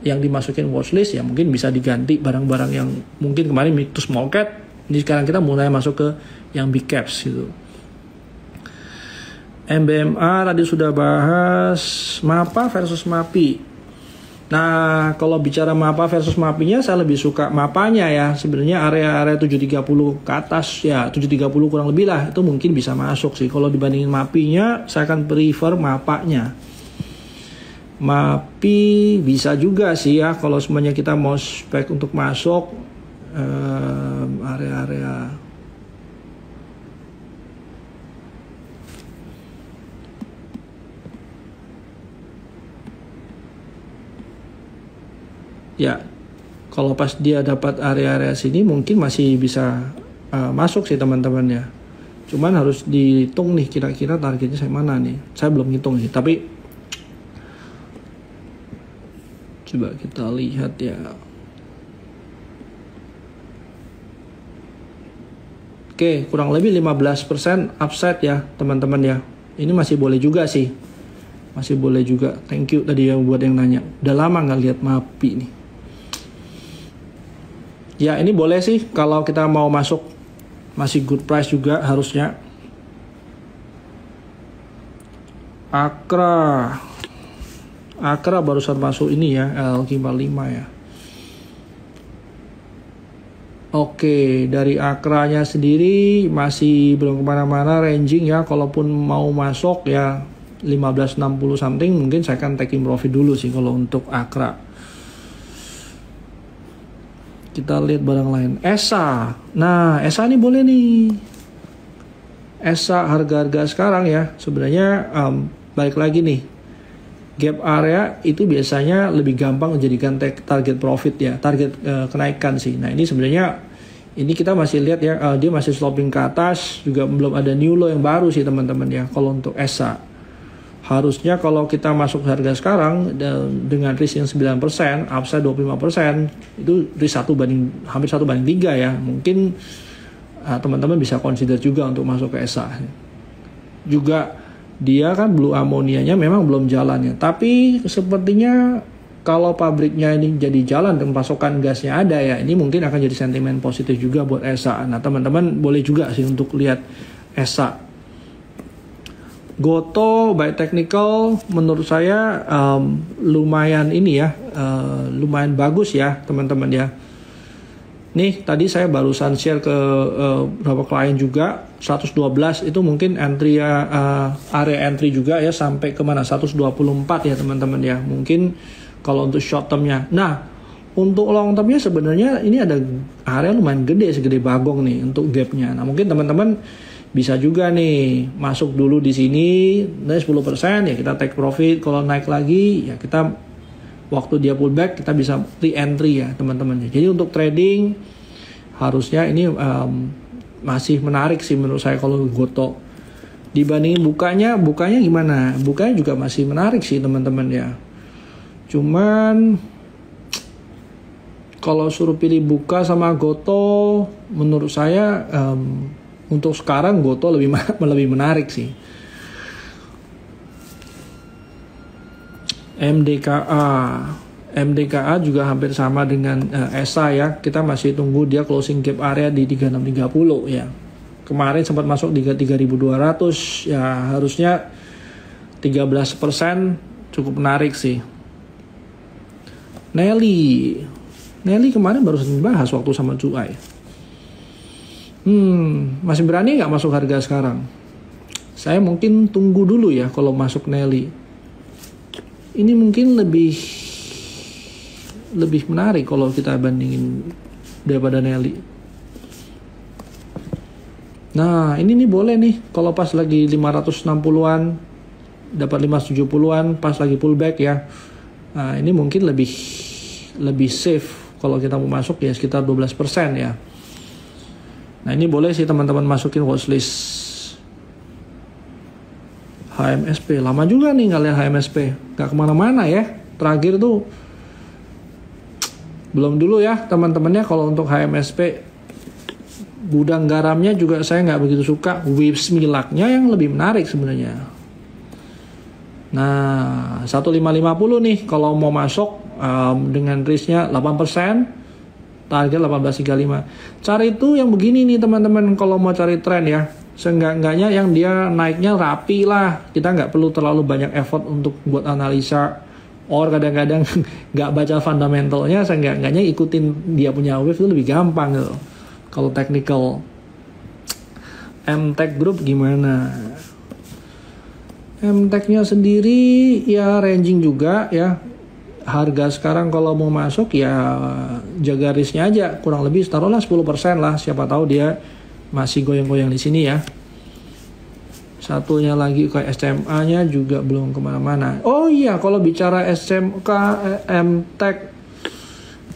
yang dimasukin watchlist ya mungkin bisa diganti barang-barang yang mungkin kemarin mid to small cap, ini sekarang kita mulai masuk ke yang big caps gitu. MBMA tadi sudah bahas, MAPA versus MAPI. Nah, kalau bicara MAPA versus MAPI-nya, saya lebih suka MAPA-nya ya. Sebenarnya area-area 730 ke atas ya, 730 kurang lebih lah, itu mungkin bisa masuk sih. Kalau dibandingin MAPI-nya, saya akan prefer MAPA-nya. MAPI bisa juga sih ya, kalau semuanya kita mau spek untuk masuk area-area ya, kalau pas dia dapat area-area sini mungkin masih bisa masuk sih teman-teman ya. Cuman harus dihitung nih kira-kira targetnya saya mana nih. Saya belum hitung sih, tapi coba kita lihat ya. Oke, kurang lebih 15% upside ya teman-teman ya. Ini masih boleh juga sih. Masih boleh juga. Thank you tadi yang buat yang nanya. Udah lama nggak lihat MAPI nih. Ya ini boleh sih kalau kita mau masuk, masih good price juga harusnya. Akra barusan masuk ini ya, LQ45 ya. Oke, dari Akranya sendiri masih belum kemana-mana, ranging ya. Kalaupun mau masuk ya 1560 something, mungkin saya akan taking profit dulu sih kalau untuk Akra. Kita lihat barang lain. ESA. Nah, ESA ini boleh nih. ESA harga-harga sekarang ya. Sebenarnya balik lagi nih. Gap area itu biasanya lebih gampang menjadikan target profit ya. Target kenaikan sih. Nah, ini sebenarnya ini kita masih lihat ya. Dia masih sloping ke atas. Juga belum ada new low yang baru sih teman-teman ya. Kalau untuk ESA. Harusnya kalau kita masuk harga sekarang dengan risk yang 9%, upside 25%, itu risk hampir 1/3 ya. Mungkin teman-teman bisa consider juga untuk masuk ke ESA. Juga dia kan blue amonianya memang belum jalan ya. Tapi sepertinya kalau pabriknya ini jadi jalan dan pasokan gasnya ada ya, ini mungkin akan jadi sentimen positif juga buat ESA. Nah teman-teman boleh juga sih untuk lihat ESA. Goto by technical menurut saya lumayan ini ya, lumayan bagus ya teman-teman ya. Nih tadi saya barusan share ke beberapa klien juga, 112 itu mungkin entry ya, area entry juga ya, sampai kemana 124 ya teman-teman ya. Mungkin kalau untuk short termnya. Nah untuk long termnya sebenarnya ini ada area lumayan gede, segede bagong nih untuk gapnya. Nah mungkin teman-teman bisa juga nih masuk dulu di sini, dari 10% ya kita take profit. Kalau naik lagi ya kita waktu dia pullback kita bisa re-entry ya teman-teman. Jadi untuk trading harusnya ini masih menarik sih menurut saya kalau Goto. Dibandingin bukanya gimana? Bukanya juga masih menarik sih teman-teman ya. Cuman kalau suruh pilih buka sama Goto, menurut saya untuk sekarang Goto lebih menarik sih. MDKA juga hampir sama dengan ESA ya. Kita masih tunggu dia closing gap area di 3630 ya. Kemarin sempat masuk di 3.200 ya, harusnya 13% cukup menarik sih. Nelly kemarin baru dibahas waktu sama Cuai. Masih berani nggak masuk harga sekarang? Saya mungkin tunggu dulu ya kalau masuk Nelly. Ini mungkin lebih menarik kalau kita bandingin daripada Nelly. Nah ini nih boleh nih kalau pas lagi 560-an dapat 570-an pas lagi pullback ya. Nah ini mungkin lebih safe kalau kita mau masuk ya sekitar 12% ya. Nah ini boleh sih teman-teman masukin watchlist. HMSP lama juga nih nggak lihat HMSP, nggak kemana-mana ya. Terakhir tuh belum dulu ya teman-temannya. Kalau untuk HMSP gudang garamnya juga saya nggak begitu suka. Whips milaknya yang lebih menarik sebenarnya. Nah 1550 nih kalau mau masuk dengan risknya 8%, target 1835. Cari itu yang begini nih teman-teman kalau mau cari tren ya. Seenggak-enggaknya yang dia naiknya rapi lah. Kita nggak perlu terlalu banyak effort untuk buat analisa. Or kadang-kadang nggak baca fundamentalnya, seenggak-enggaknya ikutin dia punya wave itu lebih gampang gitu. Kalau technical MTech Group gimana? MTech-nya sendiri ya ranging juga ya. Harga sekarang kalau mau masuk ya jaga risknya aja, kurang lebih taruhlah 10% lah. Siapa tahu dia masih goyang-goyang di sini ya. Satunya lagi kayak SMA-nya juga belum kemana-mana. Oh iya, kalau bicara SMK, MTech,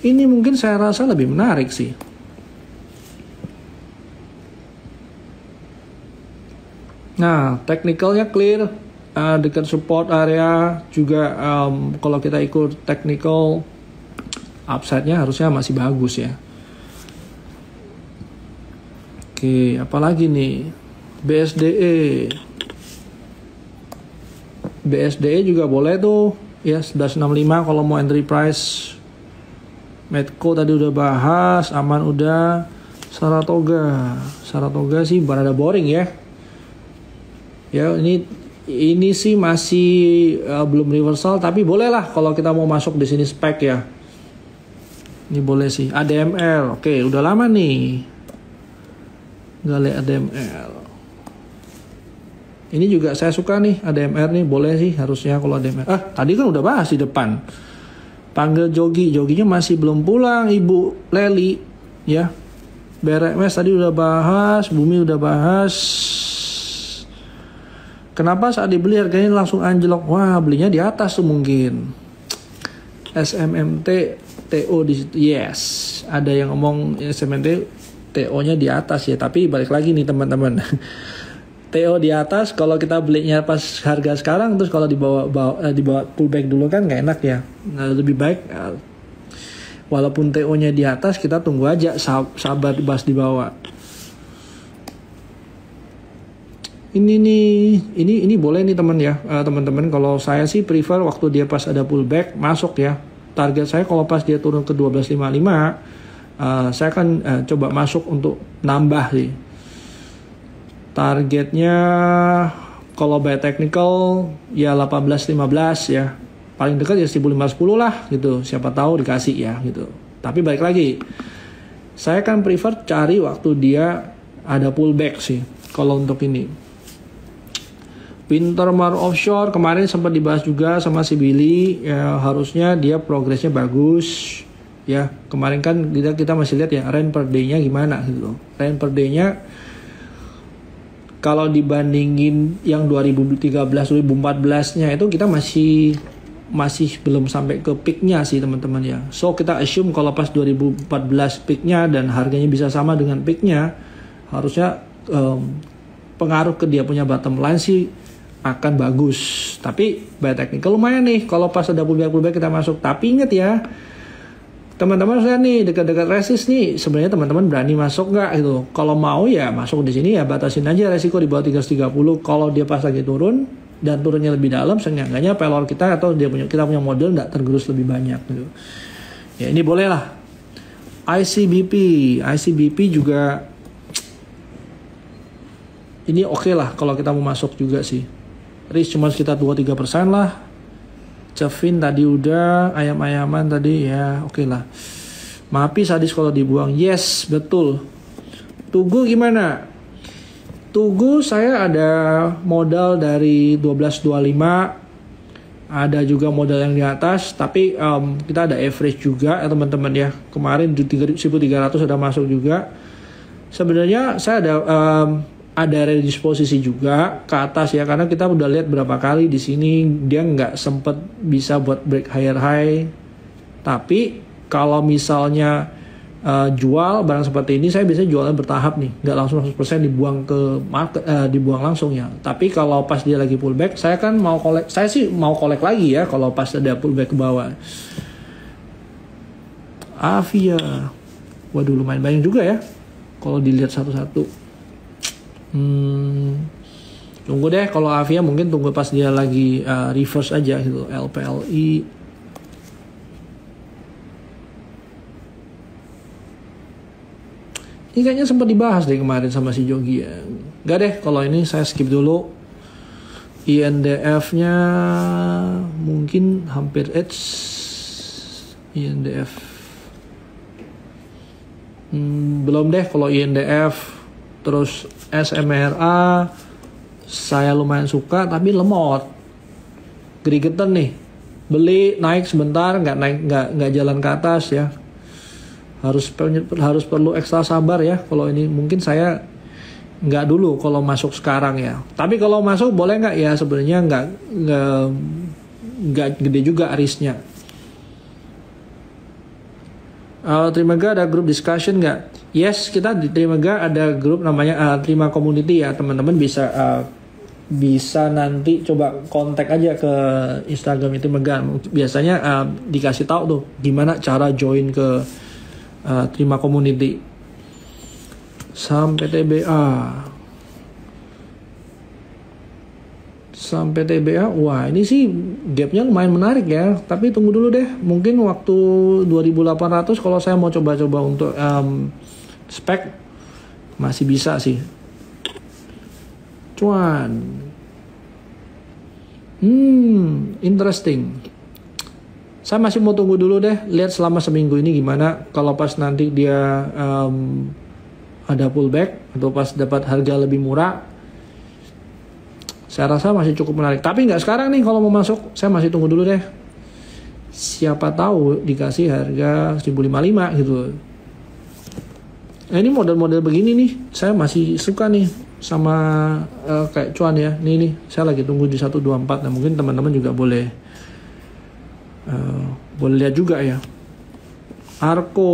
ini mungkin saya rasa lebih menarik sih. Nah, technicalnya clear, dekat support area juga. Kalau kita ikut technical, upside-nya harusnya masih bagus ya. Oke, apalagi nih? BSDE juga boleh tuh ya, 1165 kalau mau entry price. Medco tadi udah bahas, Aman udah. Saratoga sih berada boring ya. Ya ini sih masih belum reversal, tapi boleh lah kalau kita mau masuk di sini spek ya. Ini boleh sih. ADMR, oke, udah lama nih nggak lihat ADMR. Ini juga saya suka nih ADMR nih, boleh sih harusnya kalau ADMR. Tadi kan udah bahas di depan. Panggil Joginya masih belum pulang Ibu Leli ya. BRMS tadi udah bahas, Bumi udah bahas. Kenapa saat dibeli harganya langsung anjlok? Wah, belinya di atas tuh mungkin. SMMT TO di situ. Yes, ada yang ngomong SMMT TO-nya di atas ya, tapi balik lagi nih teman-teman. TO di atas kalau kita belinya pas harga sekarang, terus kalau dibawa pullback dulu kan nggak enak ya. Nah, lebih baik walaupun TO-nya di atas kita tunggu aja, sabar bahas di bawah. Ini boleh nih teman ya, teman-teman. Kalau saya sih prefer waktu dia pas ada pullback masuk ya. Target saya kalau pas dia turun ke 1255, saya akan coba masuk untuk nambah sih. Targetnya kalau by technical ya 1815 ya. Paling dekat ya 1510 lah gitu. Siapa tahu dikasih ya gitu. Tapi balik lagi, saya kan prefer cari waktu dia ada pullback sih kalau untuk ini. Wintermar Offshore kemarin sempat dibahas juga sama si Billy ya, harusnya dia progresnya bagus ya. Kemarin kan kita masih lihat ya rand per day-nya gimana gitu. Rand per day-nya kalau dibandingin yang 2013-2014-nya itu kita masih belum sampai ke peak-nya sih teman-teman ya. So kita assume kalau pas 2014 peak-nya dan harganya bisa sama dengan peak-nya, harusnya pengaruh ke dia punya bottom line sih akan bagus. Tapi by technical lumayan nih kalau pas ada pullback kita masuk. Tapi ingat ya, teman-teman saya nih dekat-dekat resist nih, sebenarnya teman-teman berani masuk nggak gitu? Kalau mau ya masuk di sini ya, batasin aja resiko di bawah 330. Kalau dia pas lagi turun dan turunnya lebih dalam, seenggaknya pelor kita atau kita punya model nggak tergerus lebih banyak gitu. Ya ini boleh lah. ICBP juga ini oke lah kalau kita mau masuk juga sih. Risk cuma sekitar 2-3% lah. Cevin tadi udah, ayam-ayaman tadi ya oke lah. Mapi sadis kalau dibuang. Yes, betul. Tugu gimana? Tugu saya ada modal dari 12.25, ada juga modal yang di atas, tapi kita ada average juga ya teman-teman ya. Kemarin di 1.300 sudah masuk juga. Sebenarnya saya ada redisposisi juga ke atas ya, karena kita udah lihat berapa kali di sini dia nggak sempet bisa buat break higher high. Tapi kalau misalnya jual barang seperti ini, saya biasanya jualnya bertahap nih, nggak langsung 100% dibuang ke market, dibuang langsung ya. Tapi kalau pas dia lagi pullback, saya sih mau collect lagi ya kalau pas ada pullback ke bawah. Avia, waduh lumayan banyak juga ya kalau dilihat satu-satu. Tunggu deh kalau Avia, mungkin tunggu pas dia lagi reverse aja gitu. LPLI ini kayaknya sempat dibahas deh kemarin sama si Jogi ya. Gak deh, kalau ini saya skip dulu. INDF nya mungkin hampir edge. INDF belum deh kalau INDF. Terus SMRA saya lumayan suka tapi lemot, gregetan nih, beli naik sebentar nggak jalan ke atas ya, harus perlu ekstra sabar ya. Kalau ini mungkin saya nggak dulu kalau masuk sekarang ya, tapi kalau masuk boleh nggak ya, sebenarnya nggak gede juga risknya. Terima kasih, ada grup discussion nggak? Yes, kita di Trimega ada grup namanya Trima Community ya, teman-teman bisa nanti coba kontak aja ke Instagram itu Trimega. Biasanya dikasih tahu tuh gimana cara join ke Trima Community. Sampai TBA, wah ini sih gapnya lumayan menarik ya, tapi tunggu dulu deh, mungkin waktu 2.800 kalau saya mau coba-coba untuk spek masih bisa sih. Interesting. Saya masih mau tunggu dulu deh, lihat selama seminggu ini gimana. Kalau pas nanti dia ada pullback atau pas dapat harga lebih murah, saya rasa masih cukup menarik. Tapi nggak sekarang nih kalau mau masuk, saya masih tunggu dulu deh. Siapa tahu dikasih harga 1.055 gitu. Nah, ini model-model begini nih, saya masih suka nih sama kayak cuan ya. Nih, saya lagi tunggu di 124. Nah mungkin teman-teman juga boleh lihat juga ya. Arko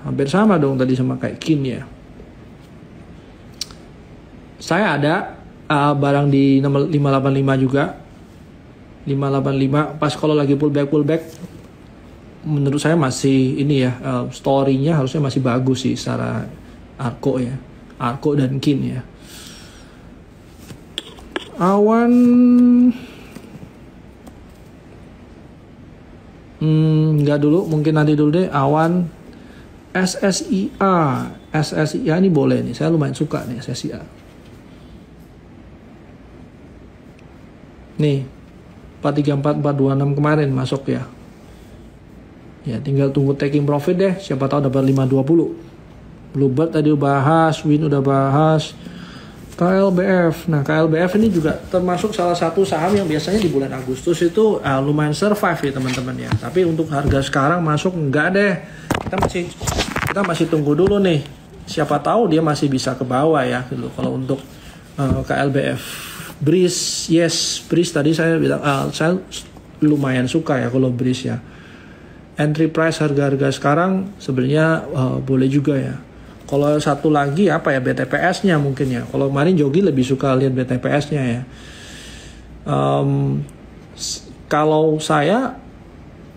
hampir sama dong tadi sama kayak Kin ya. Saya ada barang di 585 juga. 585 pas kalau lagi pullback menurut saya masih ini ya, story-nya harusnya masih bagus sih secara Arko ya. Arko dan Kin ya. Awan nggak dulu, mungkin nanti dulu deh. Awan. SSIA ini boleh nih, saya lumayan suka nih SSIA nih. 434 426 kemarin masuk ya. Ya tinggal tunggu taking profit deh, siapa tahu dapat 520. Bluebird tadi udah bahas, Win udah bahas. KLBF. Nah, KLBF ini juga termasuk salah satu saham yang biasanya di bulan Agustus itu lumayan survive ya teman-teman ya. Tapi untuk harga sekarang masuk enggak deh. Kita masih tunggu dulu nih. Siapa tahu dia masih bisa ke bawah ya gitu. Kalau untuk KLBF. Breeze, yes, Breeze tadi saya bilang saya lumayan suka ya kalau Breeze ya. Entry price harga-harga sekarang sebenarnya boleh juga ya. Kalau satu lagi apa ya, BTPS-nya mungkin ya. Kalau kemarin Jogi lebih suka lihat BTPS-nya ya. Kalau saya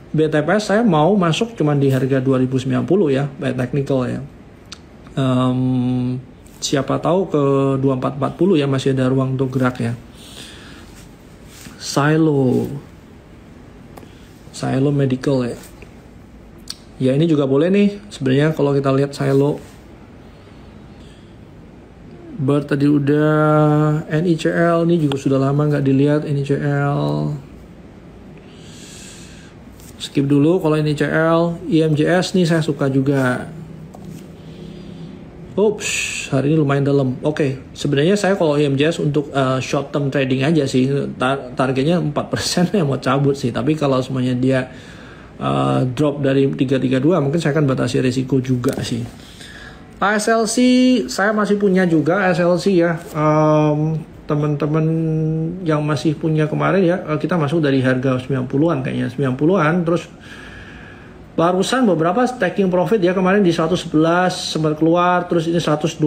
BTPS saya mau masuk cuma di harga 2090 ya, by technical ya. Siapa tahu ke 2440 ya, masih ada ruang untuk gerak ya. Silo Medical ya. Ya ini juga boleh nih sebenarnya kalau kita lihat Silo. Bird tadi udah, NICL ini juga sudah lama nggak dilihat NICL. Skip dulu kalau NICL. IMJS nih saya suka juga. Oops, hari ini lumayan dalam. Oke, sebenarnya saya kalau IMJS untuk short term trading aja sih. Targetnya 4% ya mau cabut sih. Tapi kalau semuanya dia drop dari 332 mungkin saya akan batasi risiko juga sih. SLC saya masih punya juga SLC ya. Teman-teman yang masih punya kemarin ya, kita masuk dari harga 90-an kayaknya, 90-an, terus barusan beberapa taking profit ya, kemarin di 111 sempat keluar, terus ini 120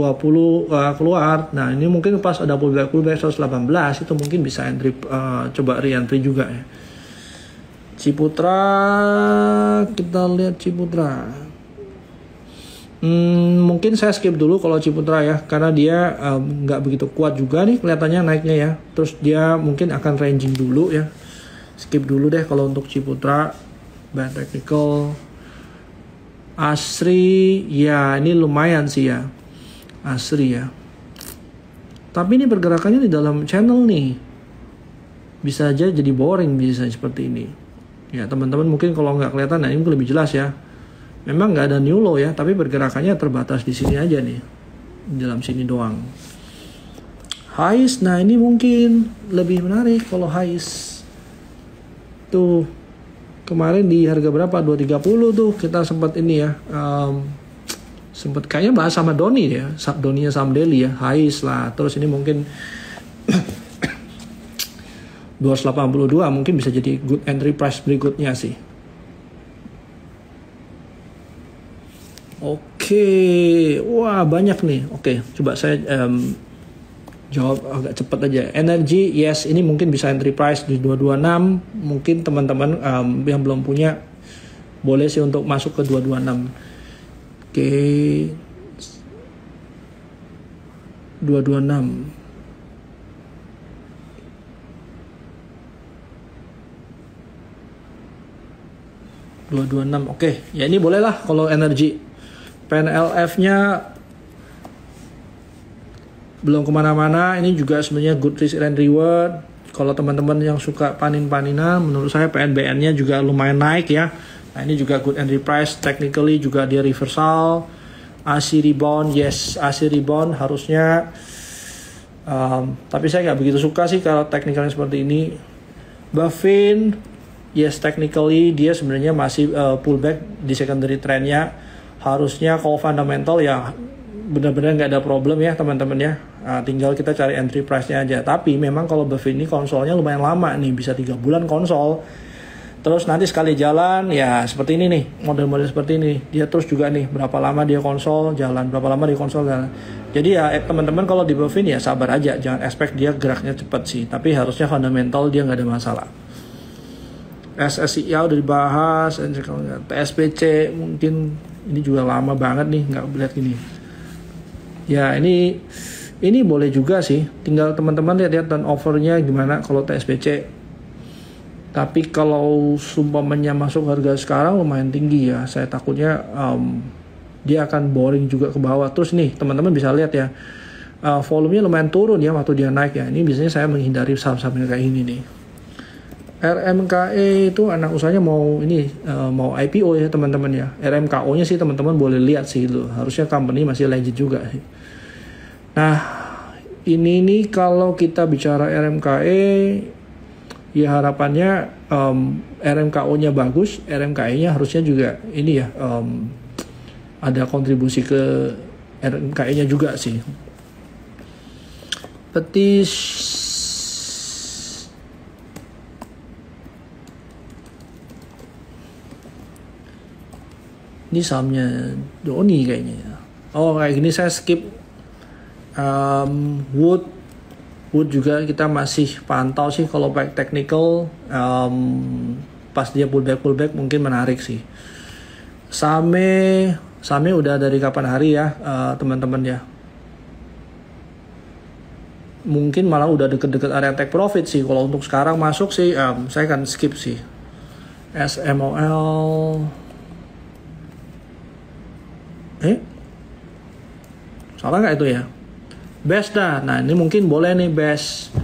keluar. Nah ini mungkin pas ada pullback 118 itu mungkin bisa entry, coba re-entry juga ya. Ciputra, kita lihat Ciputra. Mungkin saya skip dulu kalau Ciputra ya, karena dia nggak begitu kuat juga nih kelihatannya naiknya ya. Terus dia mungkin akan ranging dulu ya. Skip dulu deh kalau untuk Ciputra. Bad technical. Asri, ya ini lumayan sih ya. Asri ya. Tapi ini pergerakannya di dalam channel nih. Bisa aja jadi boring bisa seperti ini. Ya teman-teman mungkin kalau nggak kelihatan, nah ini lebih jelas ya. Memang nggak ada new low ya, tapi pergerakannya terbatas di sini aja nih, di dalam sini doang. Highs, nah ini mungkin lebih menarik kalau highs. Tuh, kemarin di harga berapa? 230 tuh kita sempat ini ya, sempat kayaknya bahas sama Doni ya, Doninya Sam Daily ya, highs lah. Terus ini mungkin 282 mungkin bisa jadi good entry price berikutnya sih. Oke, wah banyak nih. Oke, coba saya jawab agak cepat aja. Energy, yes, ini mungkin bisa entry price di 226. Mungkin teman-teman yang belum punya boleh sih untuk masuk ke 226. Oke, 226. Oke, ya ini boleh lah kalau energy. PNLF-nya belum kemana-mana. Ini juga sebenarnya good risk and reward. Kalau teman-teman yang suka panin-paninan, menurut saya PNBN-nya juga lumayan naik ya. Nah ini juga good entry price. Technically juga dia reversal. AC rebound, yes, AC rebound harusnya. Tapi saya nggak begitu suka sih kalau technicalnya seperti ini. Buffin, yes, technically dia sebenarnya masih pullback di secondary trendnya. Harusnya kalau fundamental ya benar-benar nggak ada problem ya teman-teman ya. Tinggal kita cari entry price-nya aja. Tapi memang kalau Buffin ini konsolnya lumayan lama nih, bisa 3 bulan konsol. Terus nanti sekali jalan ya seperti ini nih, model-model seperti ini. Dia terus juga nih berapa lama dia konsol jalan, berapa lama dia konsol jalan. Jadi ya teman-teman kalau di Buffin ya sabar aja, jangan expect dia geraknya cepat sih. Tapi harusnya fundamental dia nggak ada masalah. SSI ya udah dibahas, TSPC mungkin ini juga lama banget nih nggak lihat gini. Ya ini boleh juga sih, tinggal teman-teman lihat turnovernya gimana kalau TSPC. Tapi kalau sumpamanya masuk harga sekarang lumayan tinggi ya, saya takutnya dia akan boring juga ke bawah. Terus nih teman-teman bisa lihat ya, volumenya lumayan turun ya waktu dia naik ya. Ini biasanya saya menghindari saham-saham kayak ini nih. RMKE itu anak usahanya mau IPO ya teman-teman ya. RMKO-nya sih teman-teman boleh lihat sih itu. Harusnya company masih legit juga. Nah, ini nih kalau kita bicara RMKE ya harapannya RMKO-nya bagus, RMKE-nya harusnya juga ini ya ada kontribusi ke RMKE-nya juga sih. Petis ini sahamnya Doni kayaknya ya. Oh kayak gini saya skip. Wood juga kita masih pantau sih kalau baik technical. Pas dia pullback mungkin menarik sih. Same udah dari kapan hari ya teman-teman ya. Mungkin malah udah deket-deket area take profit sih. Kalau untuk sekarang masuk sih saya akan skip sih. SMOL salah nggak itu ya? Best dah. Nah ini mungkin boleh nih best.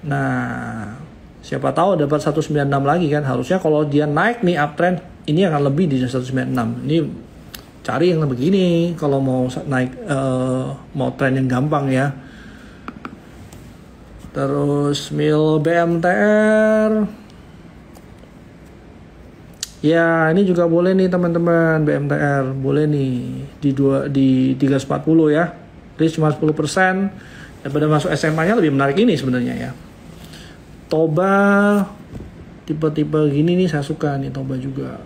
Nah siapa tahu dapat 196 lagi kan. Harusnya kalau dia naik nih uptrend ini akan lebih di 196. Ini cari yang begini kalau mau naik mau tren yang gampang ya. Terus mil BMTR. Ya, ini juga boleh nih teman-teman, BMTR boleh nih di 340 ya. Risk cuma 10%. Daripada masuk SMA-nya lebih menarik ini sebenarnya ya. Toba tipe-tipe gini nih saya suka nih Toba juga.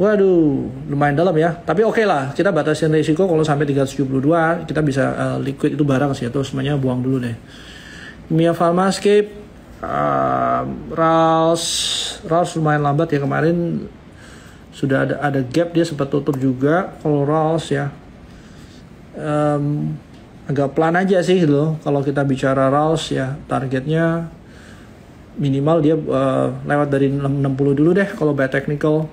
Waduh, lumayan dalam ya. Tapi oke lah, kita batasin risiko kalau sampai 372 kita bisa liquid itu barang sih atau semuanya buang dulu deh. Mia Pharmascape, Rals lumayan lambat ya kemarin sudah ada gap dia sempat tutup juga. Kalau Rals ya agak pelan aja sih loh. Kalau kita bicara Rals ya targetnya minimal dia lewat dari 60 dulu deh kalau by technical.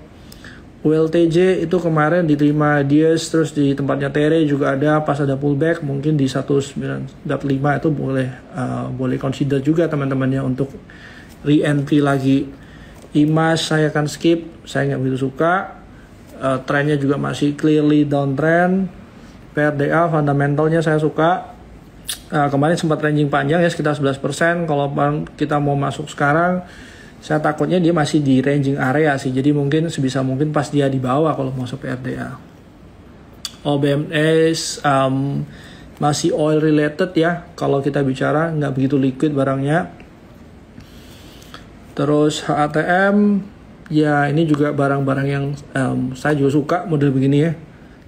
ULTJ itu kemarin diterima Dias terus di tempatnya Tere juga ada pas ada pullback mungkin di 19.5 itu boleh consider juga teman-temannya untuk re-entry lagi. IMAS saya akan skip, saya nggak begitu suka. Trennya juga masih clearly downtrend. PRDA fundamentalnya saya suka. Kemarin sempat ranging panjang ya sekitar 11%. Kalau kita mau masuk sekarang saya takutnya dia masih di ranging area sih. Jadi mungkin sebisa mungkin pas dia di bawah kalau masuk PRDA. OBMS masih oil related ya. Kalau kita bicara nggak begitu liquid barangnya. Terus HATM ya ini juga barang-barang yang saya juga suka model begini ya.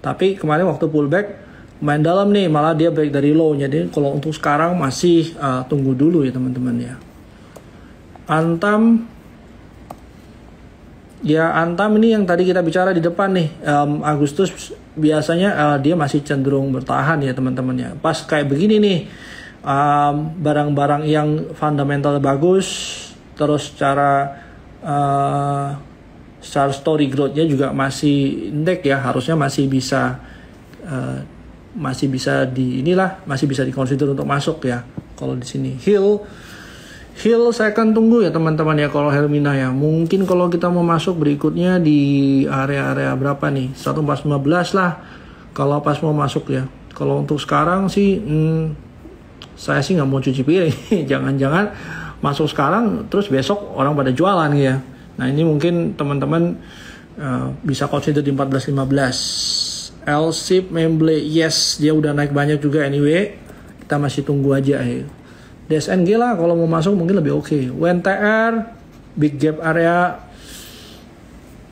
Tapi kemarin waktu pullback main dalam nih malah dia break dari low. Jadi kalau untuk sekarang masih tunggu dulu ya teman-teman ya. Antam ini yang tadi kita bicara di depan nih Agustus biasanya dia masih cenderung bertahan ya teman-teman ya. Pas kayak begini nih barang-barang yang fundamental bagus terus secara story growth-nya juga masih indeks ya harusnya masih bisa masih bisa dikonsider untuk masuk ya. Kalau di sini Hill saya akan tunggu ya teman-teman ya kalau Helmina ya. Mungkin kalau kita mau masuk berikutnya di area-area berapa nih? 1415 lah kalau pas mau masuk ya. Kalau untuk sekarang sih saya sih nggak mau cuci piring. Jangan-jangan masuk sekarang terus besok orang pada jualan ya. Nah ini mungkin teman-teman bisa consider di 1415. LSIP Memble yes dia udah naik banyak juga anyway. Kita masih tunggu aja ya. DSNG lah kalau mau masuk mungkin lebih oke. WNTR big gap area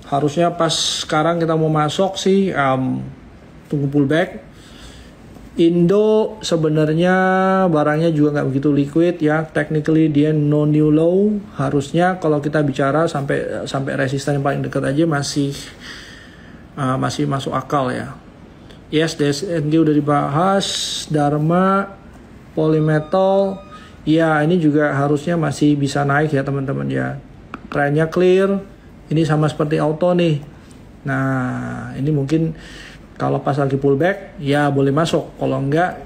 harusnya pas sekarang kita mau masuk sih tunggu pullback. Indo sebenarnya barangnya juga nggak begitu liquid ya. Technically dia no new low. Harusnya kalau kita bicara sampai resisten yang paling dekat aja masih masuk akal ya. Yes, DSNG udah dibahas. Dharma, Polymetal. Ya ini juga harusnya masih bisa naik ya teman-teman ya. Trennya clear. Ini sama seperti auto nih. Nah ini mungkin kalau pas lagi pullback ya boleh masuk. Kalau enggak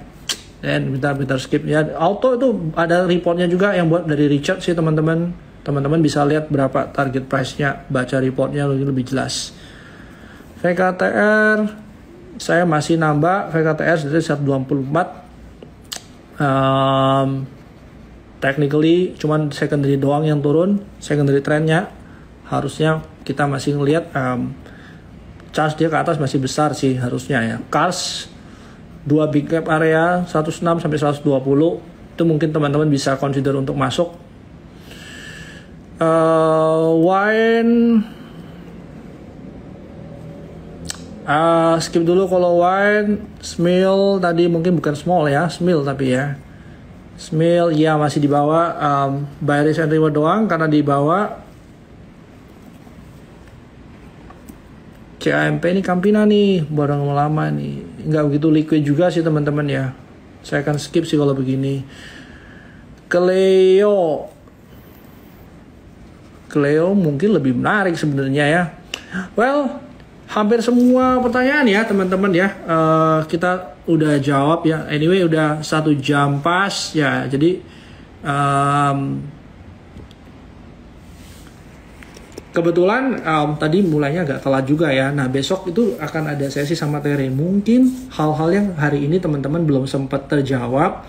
dan bentar skip ya. Auto itu ada reportnya juga yang buat dari Richard sih teman-teman. Teman-teman bisa lihat berapa target price-nya. Baca reportnya lebih jelas. VKTR saya masih nambah VKTR dari 124. Technically cuman secondary doang yang turun. Secondary trendnya harusnya kita masih ngelihat charge dia ke atas masih besar sih harusnya ya. Cars 2 big gap area 106 sampai 120 itu mungkin teman-teman bisa consider untuk masuk. Wine Skip dulu kalau wine, smil tadi mungkin bukan small ya, smil tapi ya. Smil ya masih di bawah, buy risk and reward doang karena di bawah. CAMP ini Campina nih, barang lama nih, nggak begitu liquid juga sih teman-teman ya. Saya akan skip sih kalau begini. Cleo mungkin lebih menarik sebenarnya ya. Well, hampir semua pertanyaan ya teman-teman ya, kita udah jawab ya. Anyway udah 1 jam pas ya, jadi kebetulan tadi mulainya agak telat juga ya. Nah besok itu akan ada sesi sama Tere. Mungkin hal-hal yang hari ini teman-teman belum sempat terjawab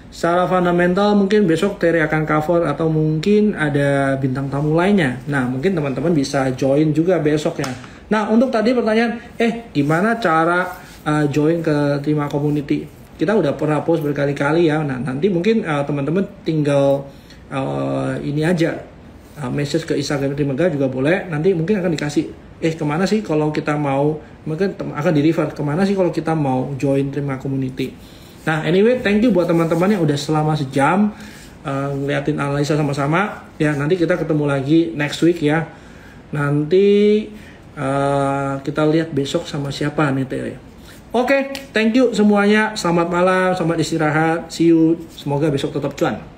secara fundamental mungkin besok Tere akan cover, atau mungkin ada bintang tamu lainnya. Nah mungkin teman-teman bisa join juga besok ya. Nah untuk tadi pertanyaan, gimana cara join ke Terima Community? Kita udah pernah post berkali-kali ya. Nah nanti mungkin teman-teman tinggal ini aja, message ke Instagram Trimega juga boleh. Nanti mungkin akan dikasih kemana sih kalau kita mau, mungkin akan di refer kemana sih kalau kita mau join Terima Community. Nah anyway, thank you buat teman-teman yang udah selama sejam ngeliatin analisa sama-sama ya. Nanti kita ketemu lagi next week ya. Nanti kita lihat besok sama siapa nih Tere. Oke, thank you semuanya. Selamat malam, selamat istirahat. See you. Semoga besok tetap cuan.